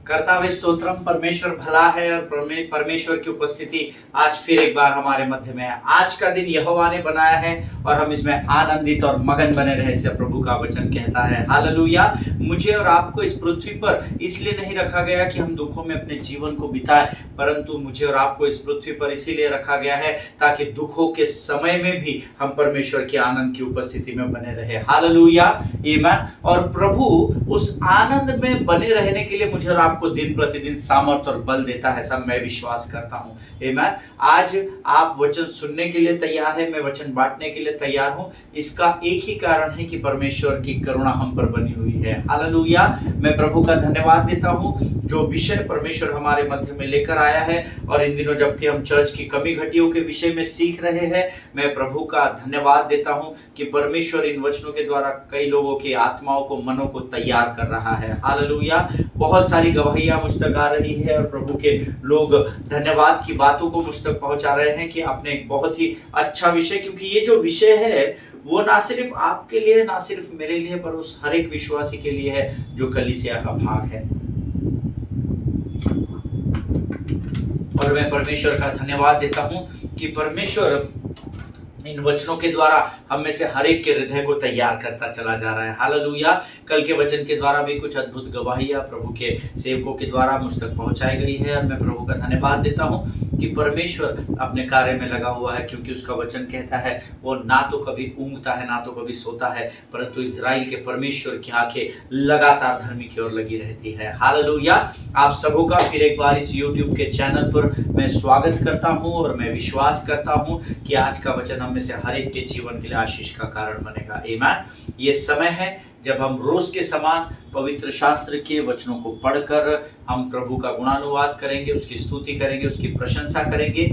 कर्तावे स्तोत्रम। परमेश्वर भला है और परमेश्वर की उपस्थिति आज फिर एक बार हमारे मध्य में है। आज का दिन यहोवा ने बनाया है और हम इसमें आनंदित और मगन बने रहे, से प्रभु का वचन कहता है। हालेलुया। मुझे और आपको इस पृथ्वी पर इसलिए नहीं रखा गया कि हम दुखों में अपने जीवन को बिताएं, परंतु मुझे और आपको इस पृथ्वी पर इसीलिए रखा गया है ताकि दुखों के समय में भी हम परमेश्वर के आनंद की उपस्थिति में बने रहे। हालेलुया, आमीन। और प्रभु उस आनंद में बने रहने के लिए मुझे और आपको दिन प्रतिदिन सामर्थ्य और बल देता है, सब मैं विश्वास करता हूं। आमीन। आज आप वचन सुनने के लिए तैयार है, मैं वचन बांटने के लिए तैयार हूं। इसका एक ही कारण है कि परमेश्वर की करुणा हम पर बनी हुई है। हालेलुया। मैं प्रभु का धन्यवाद देता हूं जो विषय परमेश्वर हमारे मध्य में लेकर आया है, और इन दिनों जबकि हम चर्च की कमी घटियों के विषय में सीख रहे हैं, मैं प्रभु का धन्यवाद देता हूं कि परमेश्वर इन वचनों के द्वारा कई लोगों की आत्माओं को, मनों को तैयार कर रहा है। हालेलुया। बहुत सारी गवाहियां मुझ तक आ रही है और प्रभु के लोग धन्यवाद की बातों को मुझ तक पहुंचा रहे हैं कि आपने एक बहुत ही अच्छा विषय, क्योंकि ये जो विषय है वो ना सिर्फ आपके लिए, ना सिर्फ मेरे लिए, पर उस हर एक विश्वासी के लिए है जो कलीसिया का भाग है। और मैं परमेश्वर का धन्यवाद देता हूं कि परमेश्वर इन वचनों के द्वारा हम में से हर एक के हृदय को तैयार करता चला जा रहा है। हालेलुया। कल के वचन के द्वारा भी कुछ अद्भुत गवाहियां प्रभु के सेवकों के द्वारा मुझ तक पहुंचाई गई है, और मैं प्रभु का धन्यवाद देता हूं कि परमेश्वर अपने कार्य में लगा हुआ है, क्योंकि उसका वचन कहता है वो ना तो कभी ऊँघता है ना तो कभी सोता है, परंतु इजराइल के परमेश्वर की आंखें लगातार धर्मी की ओर लगी रहती है। हालेलुया। आप सबों का फिर एक बार इस यूट्यूब के चैनल पर मैं स्वागत करता हूं, और मैं विश्वास करता हूं कि आज का वचन हम में से हर एक के जीवन के लिए आशीष का कारण बनेगा। आमीन। ये समय है जब हम रोज के समान पवित्र शास्त्र के वचनों को पढ़कर हम प्रभु का गुणानुवाद करेंगे, उसकी स्तुति करेंगे, उसकी प्रशंसा करेंगे।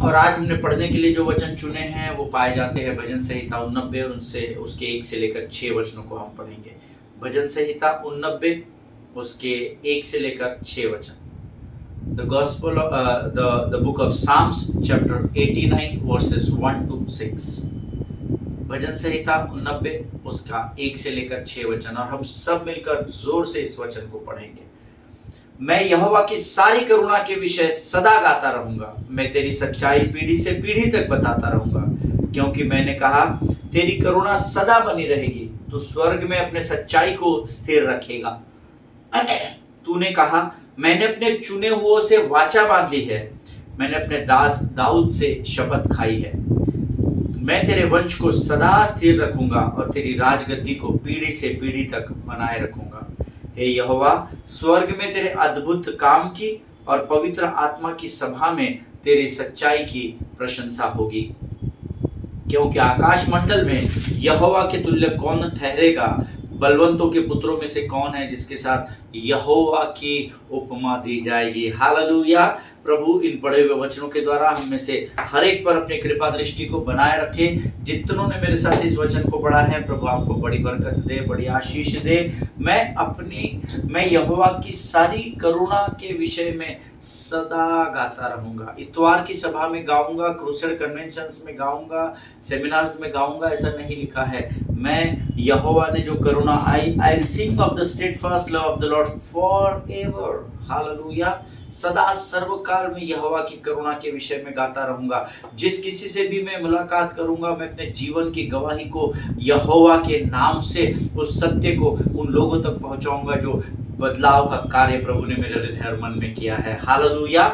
और आज हमने पढ़ने के लिए जो वचन चुने हैं वो पाए जाते हैं भजन संहिता 89, और उनसे उसके 1 से लेकर 6 वचनों को हम पढ़ेंगे। भजन संहिता 89 उसके 1 से लेकर 6 वचन। The book of Psalms chapter 89 verses 1 to 6। भजन संहिता 89 उसका 1 से लेकर 6 वचन, और हम सब मिलकर जोर से इस वचन को पढ़ेंगे। मैं यहोवा की सारी करुणा के विषय सदा गाता रहूंगा, मैं तेरी सच्चाई पीढ़ी से पीढ़ी तक बताता रहूंगा, क्योंकि मैंने कहा तेरी करुणा सदा बनी रहेगी, तू स्वर्ग में अपने सच्चाई को स्थिर रखेगा। तूने कहा मैंने अपने चुने हुओं से वाचा बांधी है, मैंने अपने दास दाऊद से शपथ खाई है। मैं तेरे वंश को सदा स्थिर रखूंगा और तेरी राजगद्दी को पीढ़ी से पीढ़ी तक बनाए रखूंगा। हे यहोवा, स्वर्ग में तेरे अद्भुत काम की और पवित्र आत्मा की सभा में तेरी सच्चाई की प्रशंसा होगी, क्योंकि आकाश मंडल में यहोवा के तुल्य कौन ठहरेगा? बलवंतों के पुत्रों में से कौन है जिसके साथ यहोवा की उपमा दी जाएगी? हालेलुया। प्रभु इन पढ़े हुए वचनों के द्वारा हम में से हर एक पर अपनी कृपा दृष्टि को बनाए रखे। जितनों ने मेरे साथ इस वचन को पढ़ा है, प्रभु आपको बड़ी बरकत दे, बड़ी आशीष दे। मैं यहोवा की सारी करुणा के विषय में सदा गाता रहूंगा। इतवार की सभा में गाऊंगा, क्रूसेड कन्वेंशंस में गाऊंगा, सेमिनार्स में गाऊंगा, ऐसा नहीं लिखा है। मैं यहोवा ने जो करुणा I will sing of the steadfast love of the Lord forever. हालेलुया। सदा सर्वकाल में यहोवा की करुणा के विषय में गाता रहूंगा। जिस किसी से भी मैं मुलाकात करूंगा, मैं अपने जीवन की गवाही को यहोवा के नाम से, उस सत्य को उन लोगों तक पहुंचाऊंगा जो बदलाव का कार्य प्रभु ने मेरे हृदय और मन में किया है। हालेलुया।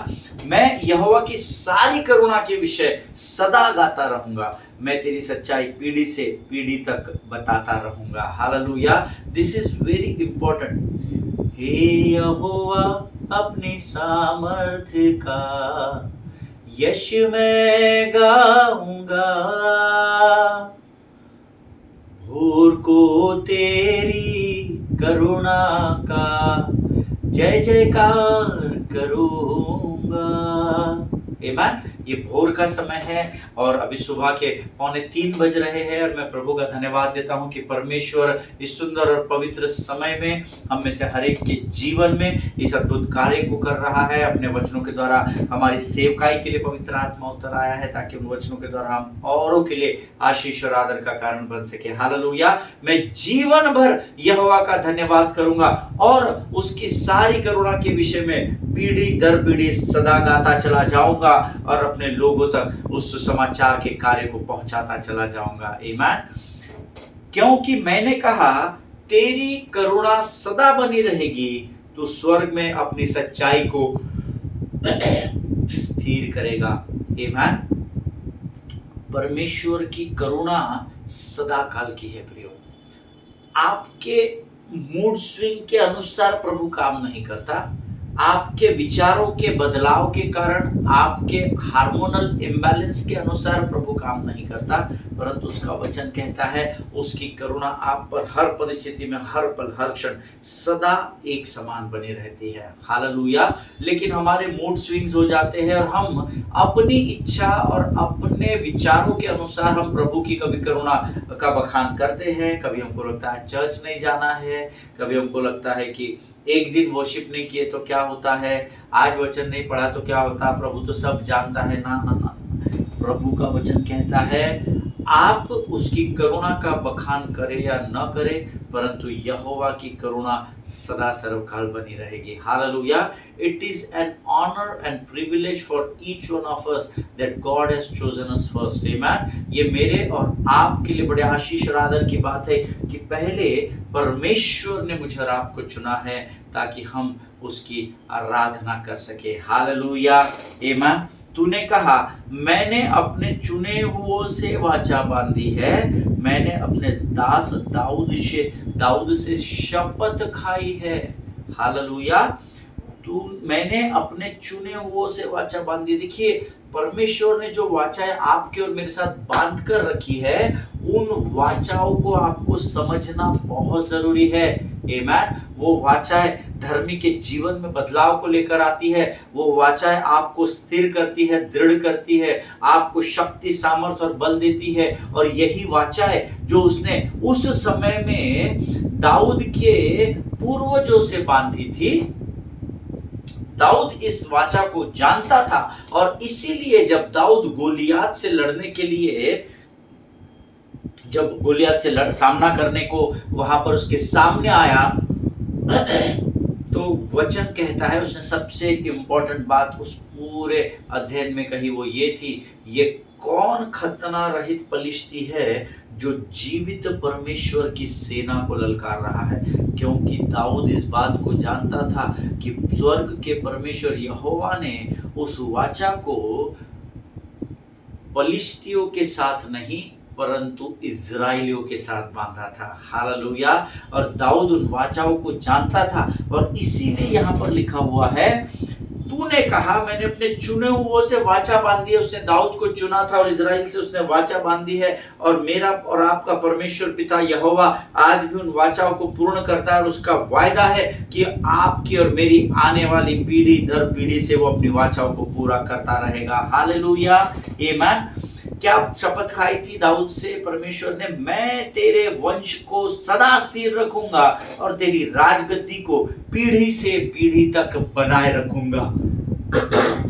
मैं यहोवा की सारी करुणा के विषय सदा गाता रहूंगा, मैं तेरी सच्चाई पीढ़ी से पीढ़ी तक बताता रहूंगा। हालेलुया। This is very important. हे यहोवा, अपनी सामर्थ्य का यश मैं गाऊंगा, भोर को तेरी करुणा का जय जयकार करूंगा। आमीन। ये भोर का समय है और अभी सुबह के 2:45 बज रहे हैं और मैं प्रभु का धन्यवाद देता हूँ कि परमेश्वर इस सुंदर और पवित्र समय में हम में से हर एक के जीवन में इस अद्भुत कार्य को कर रहा है। अपने वचनों के द्वारा हमारी सेवकाई के लिए पवित्र आत्मा उतर आया है ताकि उन वचनों के द्वारा हम औरों के लिए आशीष और आदर का कारण बन सके। हालेलुया। मैं जीवन भर यहोवा का धन्यवाद करूंगा और उसकी सारी करुणा के विषय में पीढ़ी दर पीढ़ी सदा गाता चला जाऊंगा और अपने लोगों तक उस सुसमाचार के कार्य को पहुंचाता चला जाऊंगा। आमीन। क्योंकि मैंने कहा तेरी करुणा सदा बनी रहेगी, तू स्वर्ग में अपनी सच्चाई को स्थिर करेगा। आमीन। परमेश्वर की करुणा सदा काल की है प्रियो। आपके मूड स्विंग के अनुसार प्रभु काम नहीं करता। आपके विचारों के बदलाव के कारण, आपके हार्मोनल इम्बैलेंस के अनुसार प्रभु काम नहीं करता, परंतु उसका वचन कहता है उसकी करुणा आप पर हर परिस्थिति में, हर पल, हर क्षण सदा एक समान बनी रहती है। हालेलुया। लेकिन हमारे मूड स्विंग्स हो जाते हैं और हम अपनी इच्छा और अपने विचारों के अनुसार हम प्रभु की कभी करुणा का बखान करते हैं। कभी हमको लगता है चर्च नहीं जाना है, कभी हमको लगता है कि एक दिन वर्शिप नहीं किए तो क्या होता है, आज वचन नहीं पढ़ा तो क्या होता, प्रभु तो सब जानता है। ना ना ना, प्रभु का वचन कहता है आप उसकी करुणा का बखान करे या न करे, परंतु यहोवा की करुणा सदा सर्वकाल बनी रहेगी। Hallelujah. It is an honour and privilege for each one of us that God has chosen us first. आमीन। ये मेरे और आपके लिए बड़े आशीष और आदर की बात है कि पहले परमेश्वर ने मुझे और आपको चुना है ताकि हम उसकी आराधना कर सके। हालेलुया। आमीन। तूने कहा मैंने अपने चुने हुओं से वाचा बांधी है, मैंने अपने दास दाऊद से शपथ खाई है। हालेलुया। मैंने अपने चुने हुओं से वाचा बांधी। देखिए परमेश्वर ने जो वाचाएं आपके और मेरे साथ बांध कर रखी है, उन वाचाओं को आपको समझना बहुत जरूरी है। आमीन। वो वाचाएं धर्मी के जीवन में बदलाव को लेकर आती है। वो वाचाएं आपको स्थिर करती है, दृढ़ करती है, आपको शक्ति, सामर्थ और बल देती है। और यही वाचाएं जो उसने उस समय में दाऊद के पूर्वजों से बांधी थी। दाऊद इस वाचा को जानता था और इसीलिए जब दाऊद गोलियात से लड़ने के लिए, जब गोलियात से सामना करने को वहां पर उसके सामने आया, तो वचन कहता है उसने सबसे इंपॉर्टेंट बात उस पूरे अध्ययन में कही, वो ये थी, ये कौन खतना रहित पलिश्ती है जो जीवित परमेश्वर की सेना को ललकार रहा है। क्योंकि दाऊद इस बात को जानता था कि स्वर्ग के परमेश्वर यहोवा ने उस वाचा को पलिश्तियों के साथ नहीं परंतु इज़राइलियों के साथ बांधा था। हालेलुया। और दाऊद उन वाचाओं को जानता था और इसीलिए यहाँ पर लिखा हुआ है, तूने कहा मैंने अपने चुने हुओं से वाचा बांधी है। उसने दाऊद को चुना था और इज़राइल से उसने वाचा बांधी है। और मेरा और आपका परमेश्वर पिता यहोवा आज भी उन वाचाओं को पूर्ण करता है और उसका वायदा है कि आपकी और मेरी आने वाली पीढ़ी दर पीढ़ी से वो अपनी वाचाओं को पूरा करता रहेगा। हालेलुया। आमीन। क्या शपथ खाई थी दाऊद से परमेश्वर ने, मैं तेरे वंश को सदा स्थिर रखूंगा और तेरी राजगद्दी को पीढ़ी से पीढ़ी तक बनाए रखूंगा।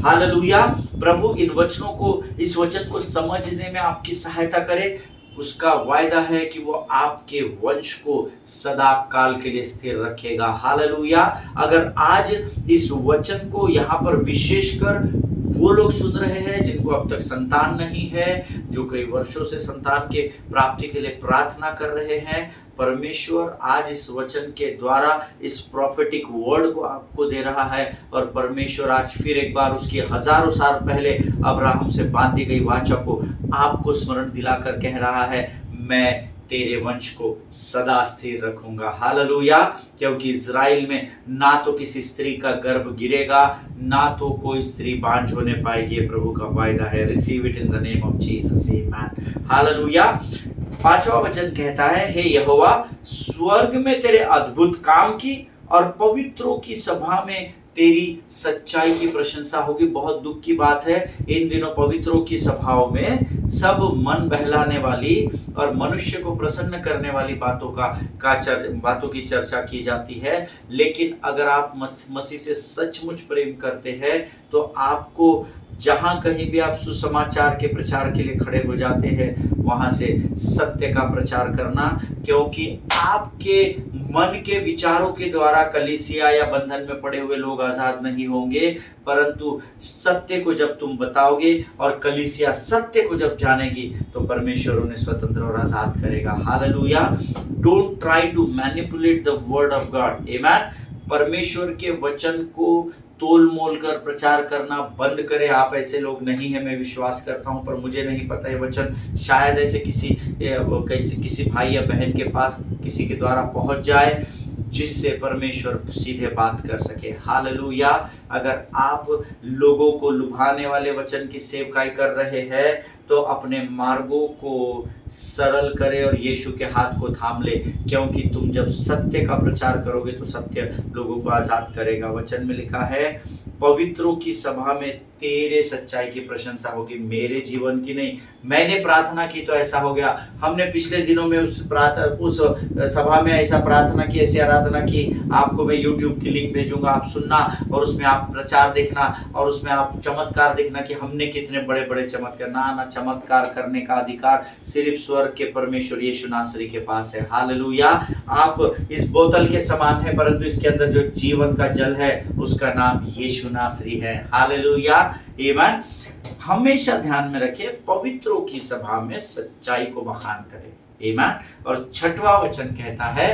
हालेलुया। प्रभु इन वचनों को, इस वचन को समझने में आपकी सहायता करे। उसका वायदा है कि वो आपके वंश को सदा काल के लिए स्थिर रखेगा। हालेलुया। अगर आज इस वचन को यहाँ पर विशेषकर वो लोग सुन रहे हैं जिनको अब तक संतान नहीं है, जो कई वर्षों से संतान के प्राप्ति के लिए प्रार्थना कर रहे हैं, परमेश्वर आज इस वचन के द्वारा इस प्रोफेटिक वर्ड को आपको दे रहा है। और परमेश्वर आज फिर एक बार उसकी हजारों साल पहले अब्राहम से बांधी गई वाचा को आपको स्मरण दिलाकर कह रहा है, मैं तेरे वंश को सदा स्थिर रखूंगा। हालेलुया। क्योंकि इज़राइल में ना तो किसी स्त्री का गर्भ गिरेगा, ना तो कोई स्त्री बांझ होने पाएगी। प्रभु का वायदा है। Receive it in the name of Jesus. आमीन। हालेलुया। 5वां वचन कहता है, हे यहोवा, स्वर्ग में तेरे अद्भुत काम की और पवित्रों की सभा में तेरी सच्चाई की प्रशंसा होगी। बहुत दुख की बात है, इन दिनों पवित्रों की सभाओं में सब मन बहलाने वाली और मनुष्य को प्रसन्न करने वाली बातों की चर्चा की जाती है। लेकिन अगर आप मसीह से सचमुच प्रेम करते हैं तो आपको जहां कहीं भी आप सुसमाचार के प्रचार के लिए खड़े हो जाते हैं, वहां से सत्य का प्रचार करना, क्योंकि आपके मन के विचारों के द्वारा कलीसिया या बंधन में पड़े हुए लोग आजाद नहीं होंगे, परंतु सत्य को जब तुम बताओगे और कलीसिया सत्य को जब जानेगी तो परमेश्वर उन्हें स्वतंत्र और आजाद करेगा। हालेलुया। Don't try to manipulate the word of God. आमेन। परमेश्वर के वचन को तोल मोल कर प्रचार करना बंद करें। आप ऐसे लोग नहीं है, मैं विश्वास करता हूं, पर मुझे नहीं पता ये वचन शायद ऐसे किसी भाई या बहन के पास किसी के द्वारा पहुंच जाए जिससे परमेश्वर सीधे बात कर सके। हालेलुया। अगर आप लोगों को लुभाने वाले वचन की सेवकाई कर रहे हैं तो अपने मार्गों को सरल करे और यीशु के हाथ को थाम ले, क्योंकि तुम जब सत्य का प्रचार करोगे तो सत्य लोगों को आजाद करेगा। वचन में लिखा है, पवित्रों की सभा में तेरे सच्चाई की प्रशंसा होगी, मेरे जीवन की नहीं। मैंने प्रार्थना की तो ऐसा हो गया। हमने पिछले दिनों में उस सभा में ऐसा प्रार्थना की, ऐसी आराधना की। आपको मैं YouTube की लिंक भेजूंगा, आप सुनना और उसमें आप प्रचार देखना और उसमें आप चमत्कार देखना कि हमने कितने बड़े बड़े चमत्कार। ना चमत्कार करने का अधिकार सिर्फ स्वर्ग के परमेश्वर यीशु नासरी के पास है। हालेलुया। आप इस बोतल के समान है, परंतु इसके अंदर जो जीवन का जल है उसका नाम यीशु नासरी है। हालेलुया। आमीन। हमेशा ध्यान में रखें, पवित्रों की सभा में सच्चाई को बखान करें। आमीन। और छठवां वचन कहता है,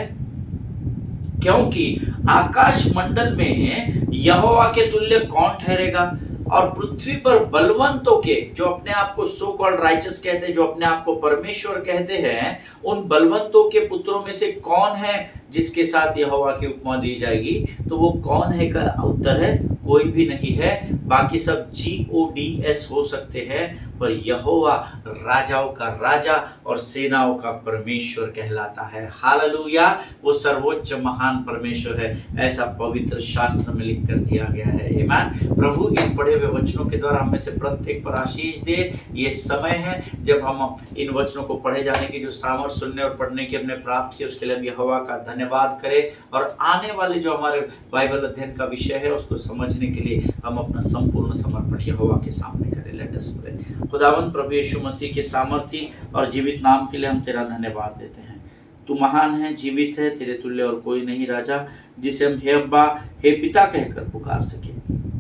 क्योंकि आकाश मंडल में यहोवा के तुल्य कौन ठहरेगा और पृथ्वी पर बलवंतों के, जो अपने आप को सो कॉल्ड राइचस कहते हैं, जो अपने आप को परमेश्वर कहते हैं, उन बलवंतों के पुत्रों में से कौन है जिसके साथ यहोवा की उपमा दी जाएगी? तो वो कौन है का उत्तर है, कोई भी नहीं है। बाकी सब GODS हो सकते हैं, पर यहोवा राजाओं का राजा और सेनाओं का परमेश्वर कहलाता है। हालेलुया। वो सर्वोच्च महान परमेश्वर है, ऐसा पवित्र शास्त्र में लिख कर दिया गया है। आमीन। प्रभु इन पढ़े हुए वचनों के द्वारा हमें से प्रत्येक पर आशीष दे। ये समय है जब हम इन वचनों को पढ़े जाने की जो सामर्थ्य सुनने और पढ़ने की हमने प्राप्त की, उसके लिए हम यहोवा का धन्यवाद करें और आने वाले जो हमारे बाइबल अध्ययन का विषय है उसको समझने के लिए हम अपना संपूर्ण समर्पण यहोवा के सामने करें। Let us pray. खुदावंद प्रभु यीशु मसीह के सामर्थी और जीवित नाम के लिए हम तेरा धन्यवाद देते हैं। तू महान है, जीवित है, तेरे तुल्य और कोई नहीं राजा, जिसे हम हे अब्बा हे पिता कहकर पुकार सके।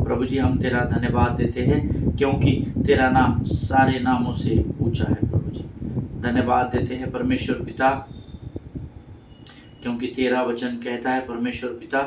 प्रभु जी, हम तेरा धन्यवाद देते हैं क्योंकि तेरा नाम सारे नामों से ऊंचा है। प्रभु जी, धन्यवाद देते हैं परमेश्वर पिता, क्योंकि तेरा वचन कहता है परमेश्वर पिता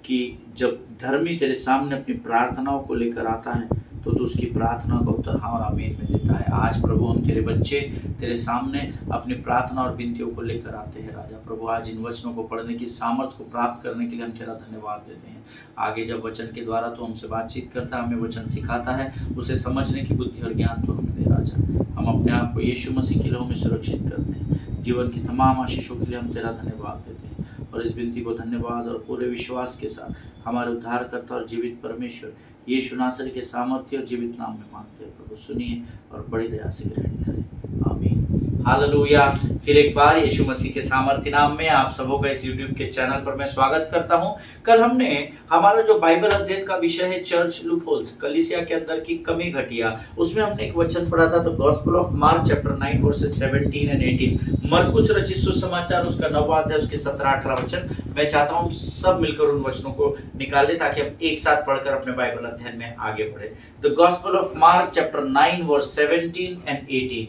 कि जब धर्मी तेरे सामने अपनी प्रार्थनाओं को लेकर आता है तो तू उसकी प्रार्थना का उत्तर हाँ और आमीन में देता है। आज प्रभु हम तेरे बच्चे तेरे सामने अपनी प्रार्थना और विनतियों को लेकर आते हैं। राजा प्रभु, आज इन वचनों को पढ़ने की सामर्थ को प्राप्त करने के लिए हम तेरा धन्यवाद देते हैं। आगे जब वचन के द्वारा तो हमसे बातचीत करता है, हमें वचन सिखाता है, उसे समझने की बुद्धि और ज्ञान तो हमें दे राजा। हम अपने आप को यीशु मसीह के लहू में सुरक्षित करते हैं। जीवन की तमाम आशीषों के लिए हम तेरा धन्यवाद देते हैं और इस विनती को धन्यवाद और पूरे विश्वास के साथ हमारे उद्धारकर्ता और जीवित परमेश्वर यीशु नासरी के सामर्थ्य और जीवित नाम में मांगते हैं। प्रभु सुनिए और बड़ी दया से ग्रहण करें। आमीन। हालेलुया। फिर एक बार यीशु मसीह के सामर्थ्य नाम में आप सबों का इस YouTube के चैनल पर मैं स्वागत करता हूं। कल हमने हमारा जो बाइबल अध्ययन का विषय है चर्च लूपहोल्स, कलीसिया के अंदर की कमी घटिया, उसमें हमने एक वचन पढ़ा था, तो gospel of Mark chapter 9 versus 17 and 18, मरकुस रचित सुसमाचार उसका 9वां अध्याय उसके 17-18 वचन। मैं चाहता हूं सब मिलकर उन वचनों को निकाल लें ताकि हम एक साथ पढ़कर अपने बाइबल अध्ययन में आगे बढ़े। The gospel of Mark chapter 9 verse 17 and 18।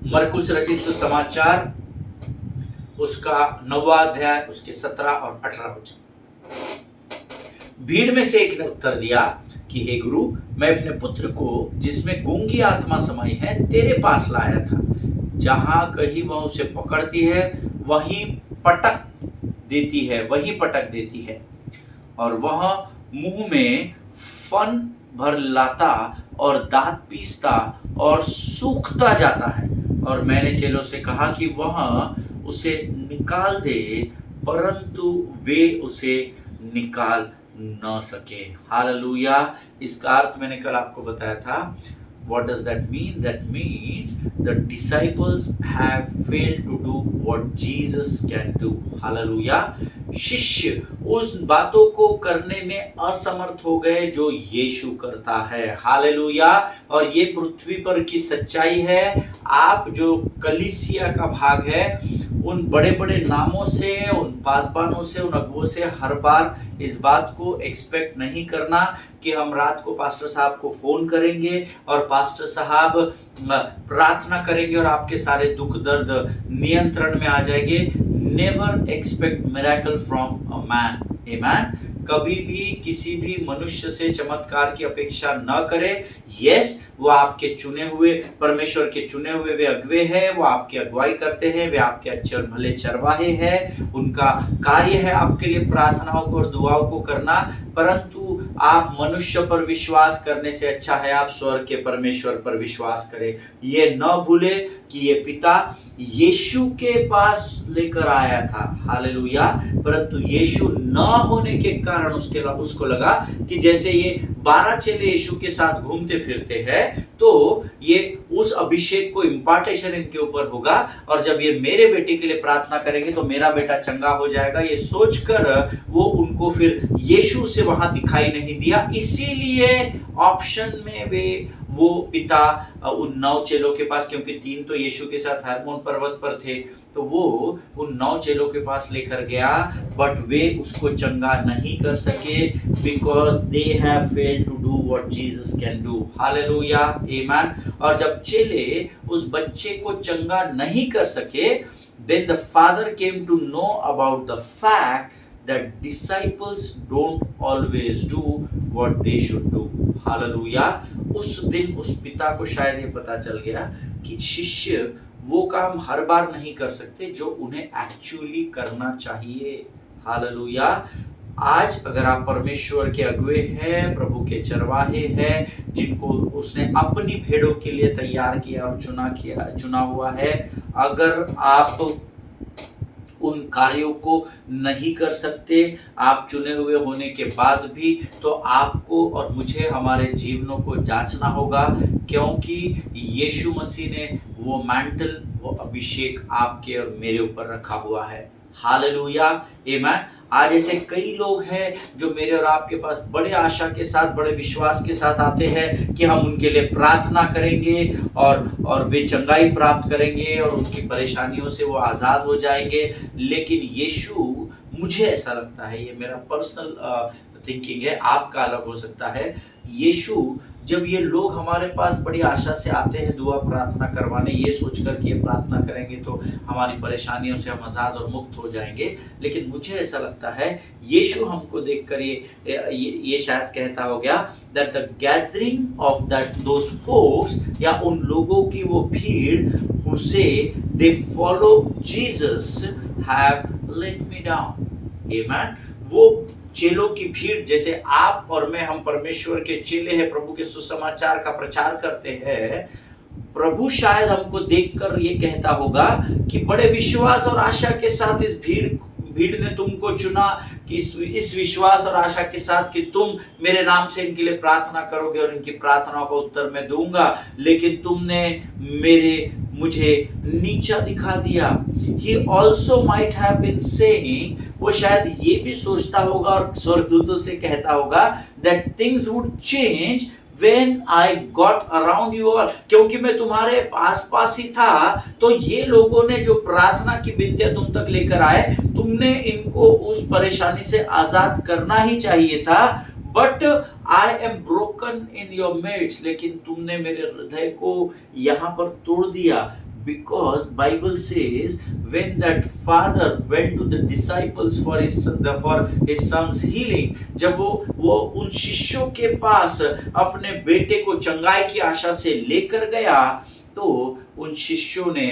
मरकुस रचित सुसमाचार उसका 9वां अध्याय उसके 17 और 18 वचन। भीड़ में से एक ने उत्तर दिया कि हे गुरु, मैं अपने पुत्र को जिसमें गूंगी आत्मा समाई है तेरे पास लाया था। जहां कहीं वह उसे पकड़ती है वहीं पटक देती है और वह मुंह में फन भर लाता और दांत पीसता और सूखता जाता है। और मैंने चेलों से कहा कि वह उसे निकाल दे, परंतु वे उसे निकाल न सके। हालेलुया। इसका अर्थ मैंने कल आपको बताया था। What does that mean? That means the disciples have failed to do what Jesus can do. Hallelujah. शिष्य उस बातों को करने में असमर्थ हो गए जो यीशु करता है। हालेलुया। और ये पृथ्वी पर की सच्चाई है। आप जो कलीसिया का भाग है, उन बड़े बड़े नामों से, उन पासबानों से, उन अगुओं से हर बार इस बात को एक्सपेक्ट नहीं करना कि हम रात को पास्टर साहब को फोन करेंगे और पास्टर साहब प्रार्थना करेंगे और आपके सारे दुख दर्द नियंत्रण में आ जाएंगे। Never expect miracle from a man. आमेन। कभी भी किसी भी मनुष्य से चमत्कार की अपेक्षा न करें। यस, वो आपके चुने हुए, परमेश्वर के चुने हुए वे अगुवे हैं, वो आपकी अगुवाई करते हैं, वे आपके अच्छे भले चरवाहे हैं। उनका कार्य है आपके लिए प्रार्थनाओं को और दुआओं को करना। परंतु आप मनुष्य पर विश्वास करने से अच्छा है आप स्वर्ग के परमेश्वर पर विश्वास करें। ये न भूले कि ये पिता यीशु के पास लेकर आया था। हालेलुया। परंतु यीशु न होने के कारण उसको लगा कि जैसे ये 12 चेले यीशु के साथ घूमते फिरते हैं, तो ये उस अभिषेक को इम्पार्टेशन इनके ऊपर होगा, और जब ये मेरे बेटे के लिए प्रार्थना करेंगे तो मेरा बेटा चंगा हो जाएगा। ये सोचकर वो उनको फिर यीशु से वहां दिखाई नहीं दिया। इसीलिए ऑप्शन में वो पिता उन 9 चेलों के पास, क्योंकि 3 तो यीशु के साथ हरमोन पर्वत पर थे, तो वो उन 9 चेलों के पास लेकर गया, बट वे उसको चंगा नहीं कर सके, because they have failed to do what Jesus can do. हालेलुया। आमेन। और जब चेले उस बच्चे को चंगा नहीं कर सके, then the father came to know about the fact that disciples don't always do what they should do. Hallelujah. उस दिन उस पिता को शायद ये पता चल गया कि शिष्य वो काम हर बार नहीं कर सकते जो उन्हें एक्चुअली करना चाहिए। हालेलुया। आज अगर आप परमेश्वर के अगुवे हैं, प्रभु के चरवाहे हैं, जिनको उसने अपनी भेड़ों के लिए तैयार किया और चुना हुआ है, अगर आप उन कार्यों को नहीं कर सकते आप चुने हुए होने के बाद भी, तो आपको और मुझे हमारे जीवनों को जांचना होगा, क्योंकि यीशु मसीह ने वो मैंटल, वो अभिषेक आपके और मेरे ऊपर रखा हुआ है। हालेलुया। आमेन। आज ऐसे कई लोग हैं जो मेरे और आपके पास बड़े आशा के साथ, बड़े विश्वास के साथ आते हैं कि हम उनके लिए प्रार्थना करेंगे और वे चंगाई प्राप्त करेंगे और उनकी परेशानियों से वो आज़ाद हो जाएंगे। लेकिन यीशु, मुझे ऐसा लगता है, ये मेरा पर्सनल थिंकिंग है, आपका अलग हो सकता है, यीशु जब ये लोग हमारे पास बड़ी आशा से आते हैं दुआ प्रार्थना करवाने, ये सोचकर कि ये प्रार्थना करेंगे तो हमारी परेशानियों से हम आज़ाद और मुक्त हो जाएंगे, लेकिन मुझे ऐसा लगता है यीशु हमको देखकर ये शायद कहता हो गया that the gathering of those folks, या उन लोगों की वो भीड़ who say they follow Jesus have let me down. Amen. वो चेलों की भीड़, जैसे आप और मैं, हम परमेश्वर के चेले हैं, प्रभु के सुसमाचार का प्रचार करते हैं, प्रभु शायद हमको देखकर ये कहता होगा कि बड़े विश्वास और आशा के साथ इस भीड़ ने तुमको चुना, कि इस विश्वास और आशा के साथ कि तुम मेरे नाम से इनके लिए प्रार्थना करोगे और इनकी प्रार्थनाओं का उत्तर मैं दूंगा, लेकिन तुमने मुझे नीचा दिखा दिया। He also might have been saying, वो शायद ये भी सोचता होगा और स्वर्गदूतों से कहता होगा that things would change when I got around you all, क्योंकि मैं तुम्हारे आसपास ही था, तो ये लोगों ने जो प्रार्थना की विनतियां तुम तक लेकर आए, तुमने इनको उस परेशानी से आजाद करना ही चाहिए था, but I am broken in your midst, लेकिन तुमने मेरे हृदय को यहाँ पर तोड़ दिया। Because Bible says when that father went to the disciples for his son's healing, जब वो उन शिष्यों के पास अपने बेटे को चंगाई की आशा से लेकर गया, तो उन शिष्यों ने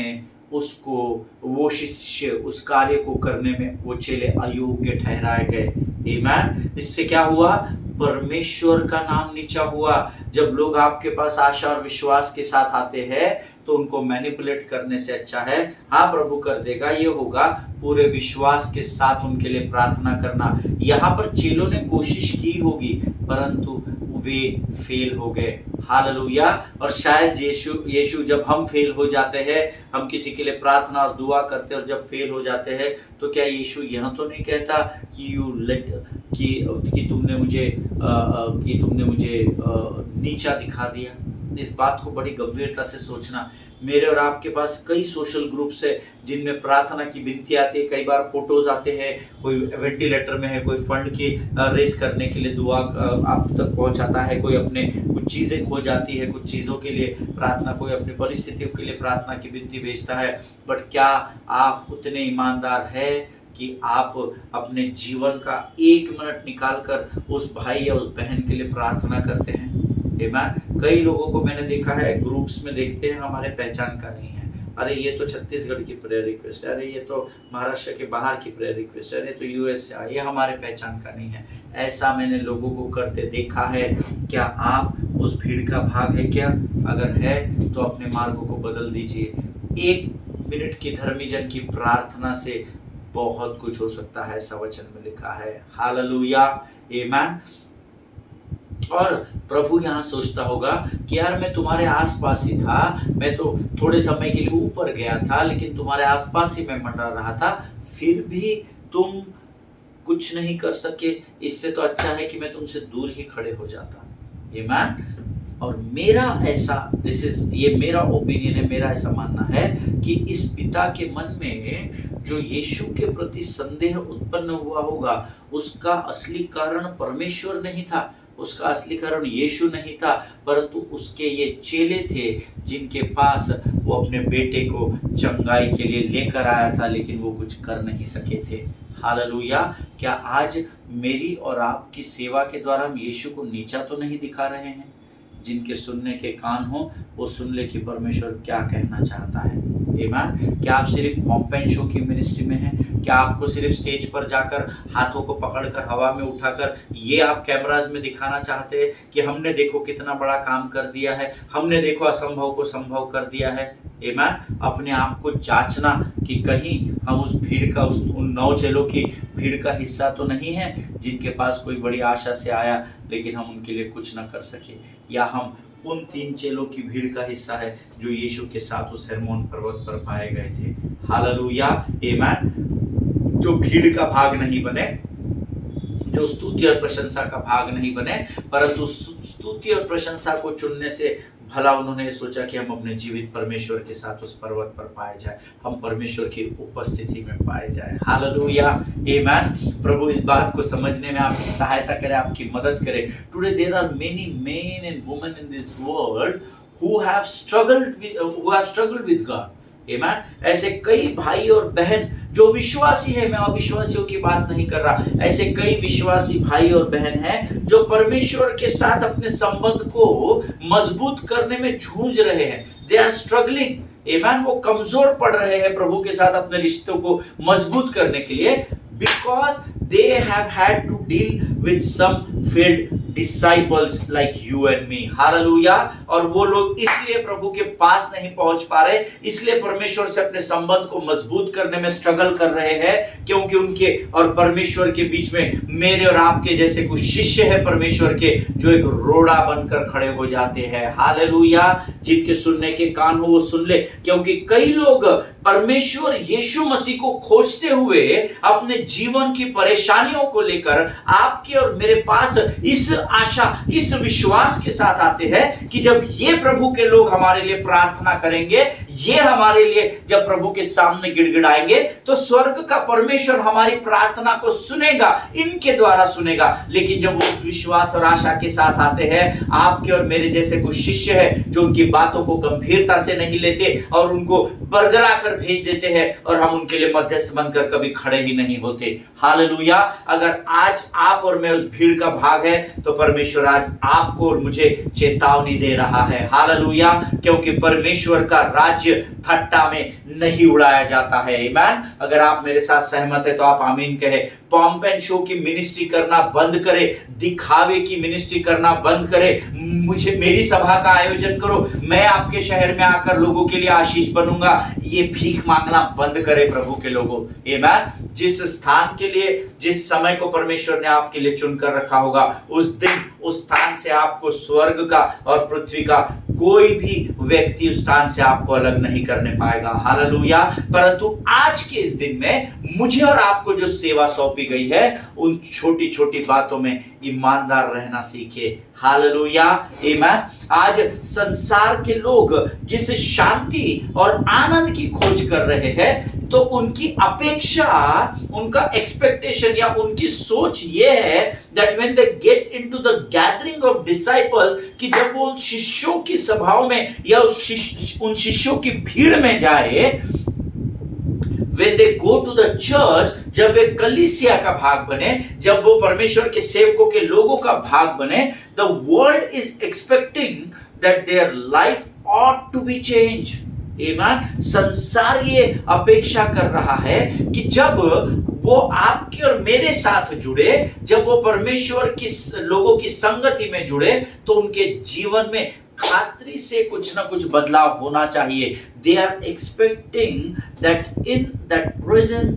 वो शिष्य उस कार्य को करने में वो चेले अयोग्य ठहराए गए। आमेन। इससे क्या हुआ? परमेश्वर का नाम नीचा हुआ। जब लोग आपके पास आशा और विश्वास के साथ आते हैं तो उनको मैनिपुलेट करने से अच्छा है, हाँ प्रभु कर देगा, ये होगा, पूरे विश्वास के साथ उनके लिए प्रार्थना करना। यहाँ पर चेलों ने कोशिश की होगी परंतु वे फेल हो गए। हालेलुया। और शायद यीशु जब हम फेल हो जाते हैं, हम किसी के लिए प्रार्थना और दुआ करते हैं और जब फेल हो जाते हैं तो क्या यीशु यह तो नहीं कहता कि कि तुमने मुझे नीचा दिखा दिया। इस बात को बड़ी गंभीरता से सोचना। मेरे और आपके पास कई सोशल ग्रुप्स है जिनमें प्रार्थना की विनती आती है, कई बार फोटोज आते हैं, कोई वेंटिलेटर में है, कोई फंड की रेस करने के लिए दुआ आप तक पहुंचाता है, कोई अपने कुछ चीज़ें खो जाती है, कुछ चीज़ों के लिए प्रार्थना, कोई अपनी परिस्थितियों के लिए प्रार्थना की विनती भेजता है। बट क्या आप उतने ईमानदार है कि आप अपने जीवन का 1 मिनट निकाल कर उस भाई या उस बहन के लिए प्रार्थना करते हैं? आमीन। कई लोगों को मैंने देखा है, ग्रुप्स में देखते हैं हमारे पहचान का नहीं है, अरे ये तो छत्तीसगढ़ की प्रेयर रिक्वेस्ट है, अरे ये तो महाराष्ट्र के बाहर की प्रेयर रिक्वेस्ट है, अरे तो यूएस से आए, ये हमारे पहचान का नहीं है। ऐसा मैंने लोगों को करते देखा है। क्या आप उस भीड़ का भाग है क्या? अगर है तो अपने मार्गों को बदल दीजिए। 1 मिनट की धर्मी जन की प्रार्थना से बहुत कुछ हो सकता है, ऐसा वचन में लिखा है। हालेलुया, आमीन। और प्रभु यहाँ सोचता होगा कि यार मैं तुम्हारे आसपास ही था, मैं तो थोड़े समय के लिए ऊपर गया था लेकिन तुम्हारे आसपास ही मैं मंडरा रहा था, फिर भी तुम कुछ नहीं कर सके। इससे तो अच्छा है कि मैं तुमसे दूर ही खड़े हो जाता। आमीन। और मेरा ये मेरा ओपिनियन है, मेरा ऐसा मानना है कि इस पिता के मन में जो यीशु के प्रति संदेह उत्पन्न हुआ होगा, उसका असली कारण परमेश्वर नहीं था, उसका असली कारण यीशु नहीं था, परंतु उसके ये चेले थे जिनके पास वो अपने बेटे को चंगाई के लिए लेकर आया था, लेकिन वो कुछ कर नहीं सके थे। हालेलुया। क्या आज मेरी और आपकी सेवा के द्वारा हम यीशु को नीचा तो नहीं दिखा रहे हैं? जिनके सुनने के कान हो वो सुन ले कि परमेश्वर क्या कहना चाहता है। आमीन। क्या आप सिर्फ पॉम्प एंड शो की मिनिस्ट्री में हैं? क्या आपको सिर्फ स्टेज पर जाकर हाथों को पकड़कर हवा में उठाकर ये आप कैमरास में दिखाना चाहते हैं कि हमने देखो कितना बड़ा काम कर दिया है, हमने देखो असंभव को संभव कर दिया है? आमीन। अपने आप को जांचना कि कहीं हम उस भीड़ का, उन 9 चेलों की भीड़ का हिस्सा तो नहीं है जिनके पास कोई बड़ी आशा से आया लेकिन हम उनके लिए कुछ न कर सके, या हम उन 3 चेलों की भीड़ का हिस्सा है जो यीशु के साथ उस हेर्मोन पर्वत पर पाए गए थे। हालेलुया, आमीन। जो भीड़ का भाग नहीं बने, जो स्तुति और प्रशंसा का भाग नहीं बने, परंतु स्तुति और प्रशंसा को चुनने से भला उन्होंने सोचा कि हम अपने जीवित परमेश्वर के साथ उस पर्वत पर पाए जाए, हम परमेश्वर की उपस्थिति में पाए जाए। हालेलुया, आमीन। प्रभु इस बात को समझने में आपकी सहायता करे, आपकी मदद करे। Today there are many men and women in this world who have struggled with God। आमीन। ऐसे कई भाई और बहन जो विश्वासी है, मैं अविश्वासियों की बात नहीं कर रहा, ऐसे कई विश्वासी भाई और बहन हैं जो परमेश्वर के साथ अपने संबंध को मजबूत करने में जूझ रहे हैं। They are struggling. आमीन। वो कमजोर पड़ रहे हैं प्रभु के साथ अपने रिश्तों को मजबूत करने के लिए, because they have had to deal with some failed disciples like you and me। Hallelujah. और वो लोग इसलिए प्रभु के पास नहीं पहुंच पा रहे, इसलिए परमेश्वर से अपने संबंध को मजबूत करने में स्ट्रगल कर रहे हैं, क्योंकि उनके और परमेश्वर के बीच में मेरे और आपके जैसे कुछ शिष्य है परमेश्वर के, जो एक रोड़ा बनकर खड़े हो जाते हैं। हालेलुया। जिनके सुनने के कान हो वो सुन ले, क्योंकि कई लोग परमेश्वर यीशु मसीह को खोजते हुए अपने जीवन की परेशानियों को लेकर आपके और मेरे पास इस आशा, इस विश्वास के साथ आते हैं कि जब ये प्रभु के लोग हमारे लिए प्रार्थना करेंगे, ये हमारे लिए जब प्रभु के सामने गिड़गिड़ाएंगे, तो स्वर्ग का परमेश्वर हमारी प्रार्थना को सुनेगा, इनके द्वारा सुनेगा। लेकिन जब वो उस विश्वास और आशा के साथ आते हैं, आपके और मेरे जैसे कुछ शिष्य हैं जो उनकी बातों को गंभीरता से नहीं लेते और उनको बरगला कर भेज देते हैं, और हम उनके लिए मध्यस्थ बनकर कभी खड़े ही नहीं होते। हालेलुया। अगर आज आप और मैं उस भीड़ का भाग है, तो परमेश्वर आज आपको और मुझे चेतावनी दे रहा है। हालेलुया, क्योंकि परमेश्वर का राज्य ठट्टा में नहीं उड़ाया जाता है। आमीन। अगर आप मेरे साथ सहमत है तो आप आमीन कहे। पॉम्प एंड शो की मिनिस्ट्री करना बंद करे, दिखावे की मिनिस्ट्री करना बंद करे, मुझे मेरी सभा का आयोजन करो, मैं आपके शहर में आकर लोगों के लिए आशीष बनूंगा, ये भीख मांगना बंद करे प्रभु के लोगों। आमीन। जिस स्थान के लिए, जिस समय को परमेश्वर ने आपके लिए चुनकर रखा होगा, उस दिन उस स्थान से आपको स्वर्ग का और पृथ्वी का कोई भी व्यक्ति उस स्थान से आपको अलग नहीं करने पाएगा। हालेलुया। परंतु आज के इस दिन में मुझे और आपको जो सेवा सौंपी गई है, उन छोटी छोटी बातों में ईमानदार रहना सीखे। हालेलुया, आमीन। आज संसार के लोग जिस शांति और आनंद की खोज कर रहे हैं, तो उनकी अपेक्षा, उनका एक्सपेक्टेशन या उनकी सोच ये है that when they get into the gathering of disciples, कि जब वो उन शिष्यों की सभाओं में या उन शिष्यों की भीड़ में जाए, when they go to the church, जब वे कलीसिया का भाग बने, जब वो परमेश्वर के सेवकों के लोगों का भाग बने, the world is expecting that their life ought to be changed। आमीन। संसार ये अपेक्षा कर रहा है कि जब वो आपके और मेरे साथ जुड़े, जब वो परमेश्वर की लोगों की संगति में जुड़े, तो उनके जीवन में खातरी से कुछ ना कुछ बदलाव होना चाहिए। They are expecting that in that presence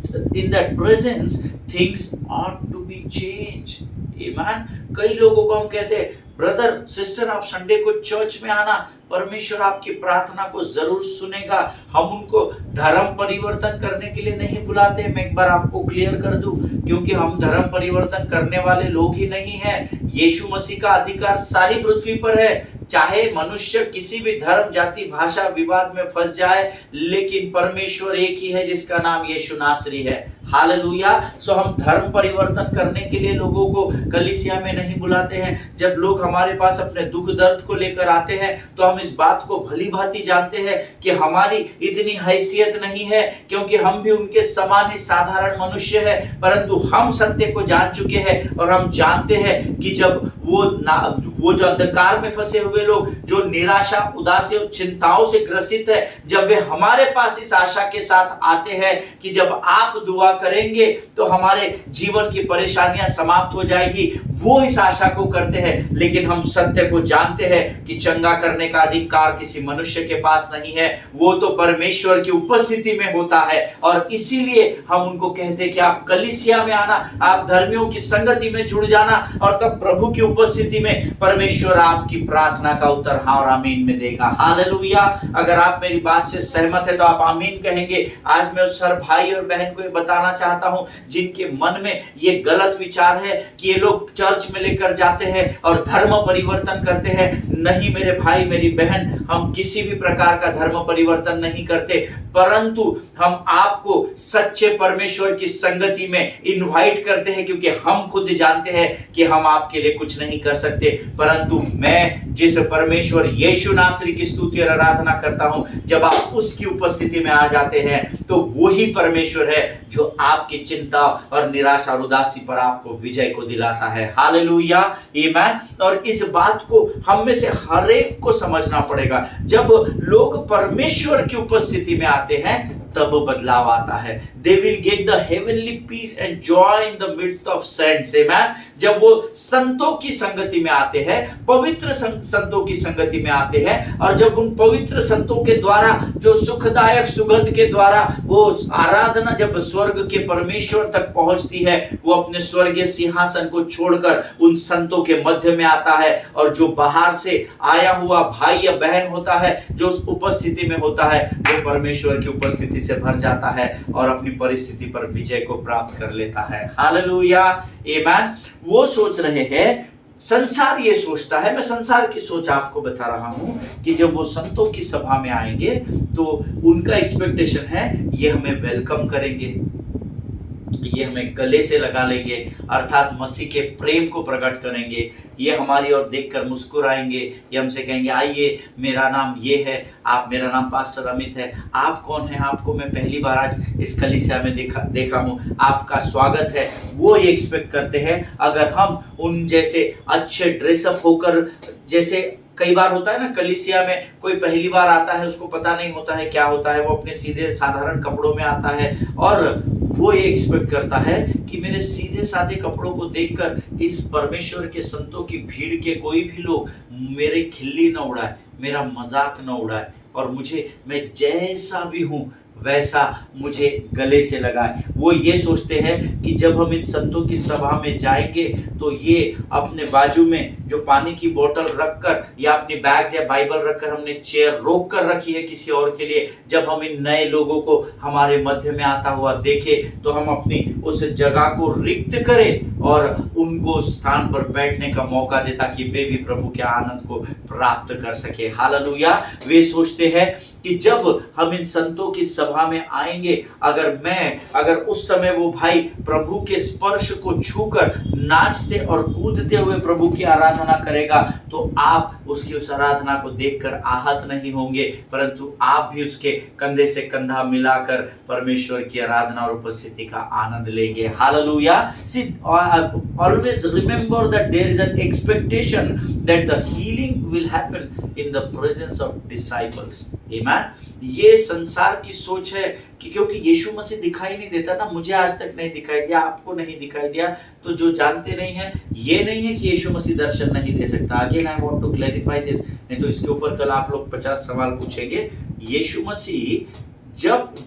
things ought to be changed। आमीन। कई लोगों को हम कहते हैं, ब्रदर सिस्टर आप संडे को चर्च में आना, परमेश्वर आपकी प्रार्थना को जरूर सुनेगा। हम उनको धर्म परिवर्तन करने के लिए नहीं बुलाते। मैं एक बार आपको क्लियर कर दूं, क्योंकि हम धर्म परिवर्तन करने वाले लोग ही नहीं हैं। यीशु मसीह का अधिकार सारी पृथ्वी पर है। चाहे मनुष्य किसी भी धर्म, जाति, भाषा, विवाद में फंस जाए, लेकिन परमेश्वर एक ही है जिसका नाम यीशु नासरी है। हालेलुया। सो हम धर्म परिवर्तन करने के लिए लोगों को कलीसिया में नहीं बुलाते हैं। जब लोग हमारे पास अपने दुख दर्द को लेकर आते हैं, तो हम इस बात को भली भांति जानते हैं कि हमारी इतनी हैसियत नहीं है, क्योंकि हम भी उनके समान ही साधारण मनुष्य है। परंतु हम सत्य को जान चुके हैं और हम जानते हैं कि जब वो जो अंधकार में फंसे हुए लोग, जो निराशा, उदासी और चिंताओं से ग्रसित है, जब वे हमारे पास इस आशा के साथ आते हैं कि जब आप दुआ करेंगे तो हमारे जीवन की परेशानियां समाप्त हो जाएगी, वो इस आशा को करते हैं। लेकिन हम सत्य को जानते हैं कि चंगा करने का अधिकार किसी मनुष्य के पास नहीं है, वो तो परमेश्वर की उपस्थिति में होता है। और इसीलिए हम उनको कहते हैं कि आप कलीसिया में आना, आप धर्मियों की संगति में जुड़ जाना, और तब प्रभु की उपस्थिति में परमेश्वर आपकी प्रार्थना का उत्तर हाँ और आमीन में देगा। हालेलुया। अगर आप मेरी बात से सहमत है तो आप आमीन कहेंगे। आज मैं उस हर भाई और बहन को ये बताना चाहता हूं जिनके मन में ये गलत विचार है कि ये लोग चर्च में लेकर जाते हैं और धर्म परिवर्तन करते हैं। नहीं मेरे भाई, मेरी बहन, हम किसी भी प्रकार का धर्म परिवर्तन नहीं करते, परंतु हम आपको सच्चे परमेश्वर की संगति में इनवाइट करते हैं, क्योंकि हम खुद जानते हैं कि हम आपके लिए कुछ नहीं कर सकते। परंतु मैं जिस परमेश्वर यीशु नासरी की स्तुति और आराधना करता हूं, जब आप उसकी उपस्थिति में आ जाते हैं, तो वही परमेश्वर है जो आपकी चिंता और निराशा और उदासी पर आपको विजय को दिलाता है। हालेलुया, आमीन। और इस बात को हम में से हर एक को समझना पड़ेगा। जब लोग परमेश्वर की उपस्थिति में आते हैं, तब बदलाव आता है। They will get the heavenly peace and joy in the midst of saints, amen। जब वो संतों की संगति में आते हैं, पवित्र संतों की संगति में आते हैं, और जब उन पवित्र संतों के द्वारा जो सुखदायक सुगंध के द्वारा वो आराधना जब स्वर्ग के परमेश्वर तक पहुंचती है, वो अपने स्वर्गीय सिंहासन को छोड़कर उन संतों के मध्य में आता है, और जो बाहर से आया हुआ भाई या बहन होता है, जो उस उपस्थिति में होता है, वो परमेश्वर की उपस्थिति से भर जाता है और अपनी परिस्थिति पर विजय को प्राप्त कर लेता है। हालेलुया, आमीन। वो सोच रहे हैं, संसार ये सोचता है, मैं संसार की सोच आपको बता रहा हूं, कि जब वो संतों की सभा में आएंगे तो उनका एक्सपेक्टेशन है ये हमें वेलकम करेंगे, ये हमें गले से लगा लेंगे, अर्थात मसीह के प्रेम को प्रकट करेंगे। ये हमारी ओर देखकर मुस्कुराएंगे, ये हमसे कहेंगे आइए, मेरा नाम ये है, मेरा नाम पास्टर अमित है, आप कौन हैं, आपको मैं पहली बार आज इस कलीसिया में देखा हूँ, आपका स्वागत है। वो ये एक्सपेक्ट करते हैं। अगर हम उन जैसे अच्छे ड्रेसअप होकर, जैसे कई बार होता है ना, कलीसिया में कोई पहली बार आता है, उसको पता नहीं होता है क्या होता है, वो अपने सीधे साधारण कपड़ों में आता है और वो ये एक्सपेक्ट करता है कि मेरे सीधे साधे कपड़ों को देखकर इस परमेश्वर के संतों की भीड़ के कोई भी लोग मेरे खिल्ली न उड़ाए, मेरा मजाक न उड़ाए, और मैं जैसा भी हूं वैसा मुझे गले से लगाए। वो ये सोचते हैं कि जब हम इन संतों की सभा में जाएंगे तो ये अपने बाजू में जो पानी की बोतल रखकर या अपनी बैग्स या बाइबल रखकर, हमने चेयर रोक कर रखी है किसी और के लिए, जब हम इन नए लोगों को हमारे मध्य में आता हुआ देखे तो हम अपनी उस जगह को रिक्त करें और उनको स्थान पर बैठने का मौका दे, ताकि वे भी प्रभु के आनंद को प्राप्त कर सके। हालेलुया। वे सोचते हैं कि जब हम इन संतों की सभा में आएंगे, अगर उस समय वो भाई प्रभु के स्पर्श को छूकर नाचते और कूदते हुए प्रभु की आराधना करेगा, तो आप उसकी उस आराधना को देखकर आहत नहीं होंगे, परंतु आप भी उसके कंधे से कंधा मिलाकर परमेश्वर की आराधना और उपस्थिति का आनंद लेंगे। Hallelujah. See, always remember that there is an expectation that the healing will happen in the presence of disciples. Amen. ये संसार की सोच है कि क्योंकि यीशु मसीह दिखाई नहीं देता ना, मुझे आज तक नहीं दिखाई दिया, आपको नहीं दिखाई दिया, तो जो जानते नहीं है, ये नहीं है कि यीशु मसीह दर्शन नहीं दे सकता। Again I want to clarify this, नहीं तो इसके ऊपर कल आप लोग 50 सवाल पूछेंगे। यीशु मसीह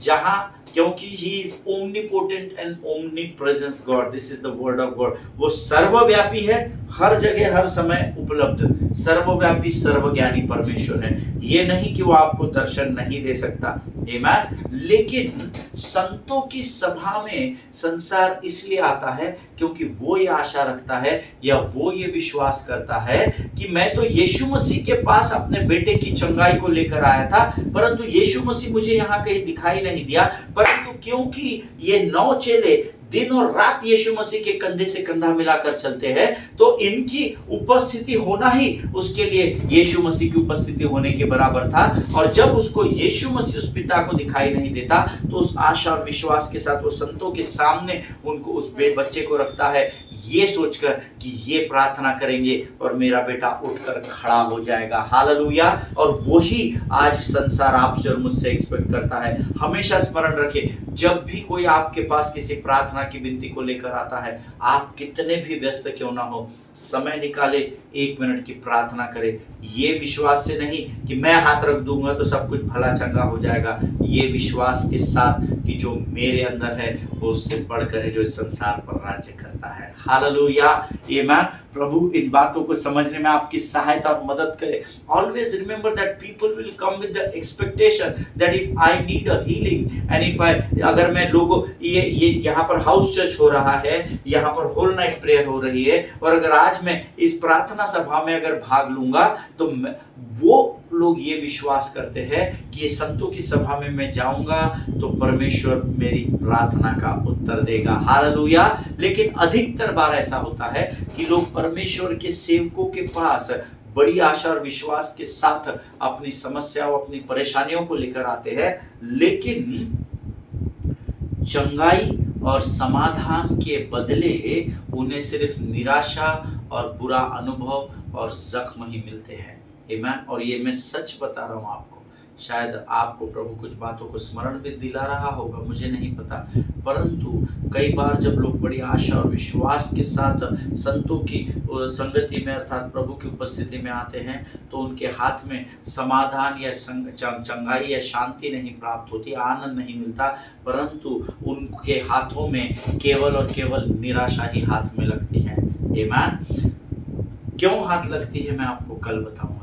जहां, क्योंकि he is omnipotent and omnipresence God, this is the word of God, वो सर्वव्यापी है, हर जगह हर समय उपलब्ध, सर्वव्यापी सर्वज्ञानी परमेश्वर है। ये नहीं कि वो आपको दर्शन नहीं दे सकता। आमीन। लेकिन संतों की सभा में संसार इसलिए आता है क्योंकि वो ये आशा रखता है या वो ये विश्वास करता है कि मैं तो यीशु मसीह के पास अपने बेटे की चंगाई को लेकर आया था, परंतु यीशु मसीह मुझे यहाँ कहीं दिखाई नहीं दिया, परंतु क्योंकि ये 9 चेले दिन और रात यीशु मसीह के कंधे से कंधा मिलाकर चलते हैं, तो इनकी उपस्थिति होना ही उसके लिए यीशु मसीह की उपस्थिति होने के बराबर था। और जब उसको यीशु मसीह उस पिता को दिखाई नहीं देता, तो उस आशा और विश्वास के साथ वो संतों के सामने उनको उस बच्चे को रखता है, ये सोचकर कि ये प्रार्थना करेंगे और मेरा बेटा उठकर खड़ा हो जाएगा। हालेलुया। और वही आज संसार आपसे और मुझसे एक्सपेक्ट करता है। हमेशा स्मरण रखें, जब भी कोई आपके पास किसी प्रार्थना की विनती को लेकर आता है, आप कितने भी व्यस्त क्यों ना हो, समय निकाले, 1 मिनट की प्रार्थना करें। ये विश्वास से नहीं कि मैं हाथ रख दूंगा तो सब कुछ भला चंगा हो जाएगा, ये विश्वास के साथ कि जो मेरे अंदर है वो उससे बढ़कर है जो इस संसार पर राज्य करता है। हालेलुया। आमीन। प्रभु इन बातों को समझने में आपकी सहायता और मदद करे। Always remember that people will come with the expectation that if I need a healing and if अगर मैं लोगों, ये यहाँ पर हाउस चर्च हो रहा है, यहाँ पर होल नाइट प्रेयर हो रही है, और अगर आज मैं इस प्रार्थना सभा में अगर भाग लूंगा तो वो लोग ये विश्वास करते हैं कि ये संतों की सभा में मैं जाऊंगा तो परमेश्वर मेरी प्रार्थना का उत्तर देगा। हालेलुया। लेकिन अधिकतर बार ऐसा होता है कि लोग परमेश्वर के सेवकों के पास बड़ी आशा और विश्वास के साथ अपनी समस्याओं, अपनी परेशानियों को लेकर आते हैं, लेकिन चंगाई और समाधान के बदले उन्हें सिर्फ निराशा और बुरा अनुभव और जख्म ही मिलते हैं। आमीन। और ये मैं सच बता रहा हूँ आपको, शायद आपको प्रभु कुछ बातों को स्मरण भी दिला रहा होगा, मुझे नहीं पता, परंतु कई बार जब लोग बड़ी आशा और विश्वास के साथ संतों की संगति में अर्थात प्रभु की उपस्थिति में आते हैं, तो उनके हाथ में समाधान या चंगाई या शांति नहीं प्राप्त होती, आनंद नहीं मिलता, परंतु उनके हाथों में केवल और केवल निराशा ही हाथ में लगती है। आमीन। क्यों हाथ लगती है मैं आपको कल बताऊंगा।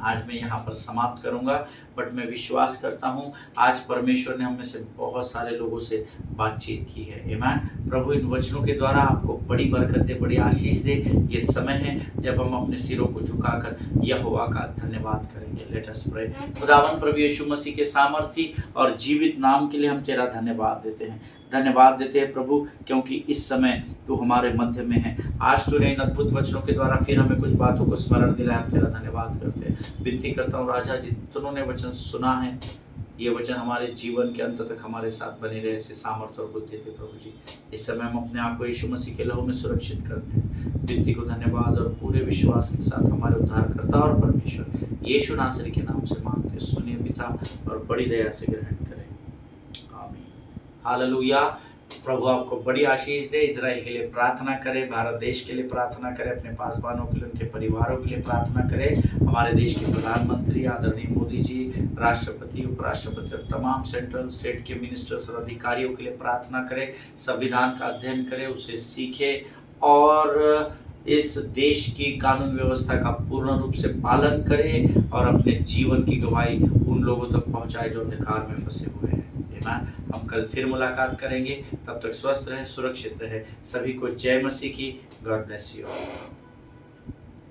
आज मैं यहाँ पर समाप्त करूंगा, बट मैं विश्वास करता हूँ आज परमेश्वर ने हम में से बहुत सारे लोगों से बातचीत की है। आमीन। प्रभु इन वचनों के द्वारा आपको बड़ी बरकत दे, बड़ी आशीष दे। ये समय है जब हम अपने सिरों को झुकाकर यहोवा का धन्यवाद करेंगे। Let us pray. खुदावंद प्रभु यीशु मसीह के सामर्थी और जीवित नाम के लिए हम तेरा धन्यवाद देते हैं। धन्यवाद देते हैं प्रभु, क्योंकि इस समय तू हमारे मध्य में है। आज तूने इन अद्भुत वचनों के द्वारा फिर हमें कुछ बातों को स्मरण दिलाया, हम तेरा धन्यवाद करते हैं। विनती करता हूँ राजा, जितनों ने वचन सुना है, ये वचन हमारे जीवन के अंत तक हमारे साथ बने रहे, ऐसे सामर्थ्य और बुद्धि दे प्रभु जी। इस समय हम अपने आप को यीशु मसीह के लहू में सुरक्षित करते हैं। विनती को धन्यवाद और पूरे विश्वास के साथ हमारे उद्धारकर्ता और परमेश्वर यीशु नासरी के नाम से मांगते हैं, सुनिए पिता, और बड़ी दया से ग्रहण करें, आमीन। हालेलुया। प्रभु आपको बड़ी आशीष दे। इजराइल के लिए प्रार्थना करें, भारत देश के लिए प्रार्थना करें, अपने पासवानों के लिए, उनके परिवारों के लिए प्रार्थना करें, हमारे देश के प्रधानमंत्री आदरणीय मोदी जी, राष्ट्रपति, उपराष्ट्रपति और तमाम सेंट्रल स्टेट के मिनिस्टर्स और अधिकारियों के लिए प्रार्थना करें। संविधान का अध्ययन करें, उसे सीखें और इस देश की कानून व्यवस्था का पूर्ण रूप से पालन करें और अपने जीवन की गवाही उन लोगों तक पहुंचाए जो अंधकार में फंसे हुए हैं। हम कल फिर मुलाकात करेंगे, तब तक स्वस्थ रहे, सुरक्षित रहे। सभी को जय मसीह की। God bless you.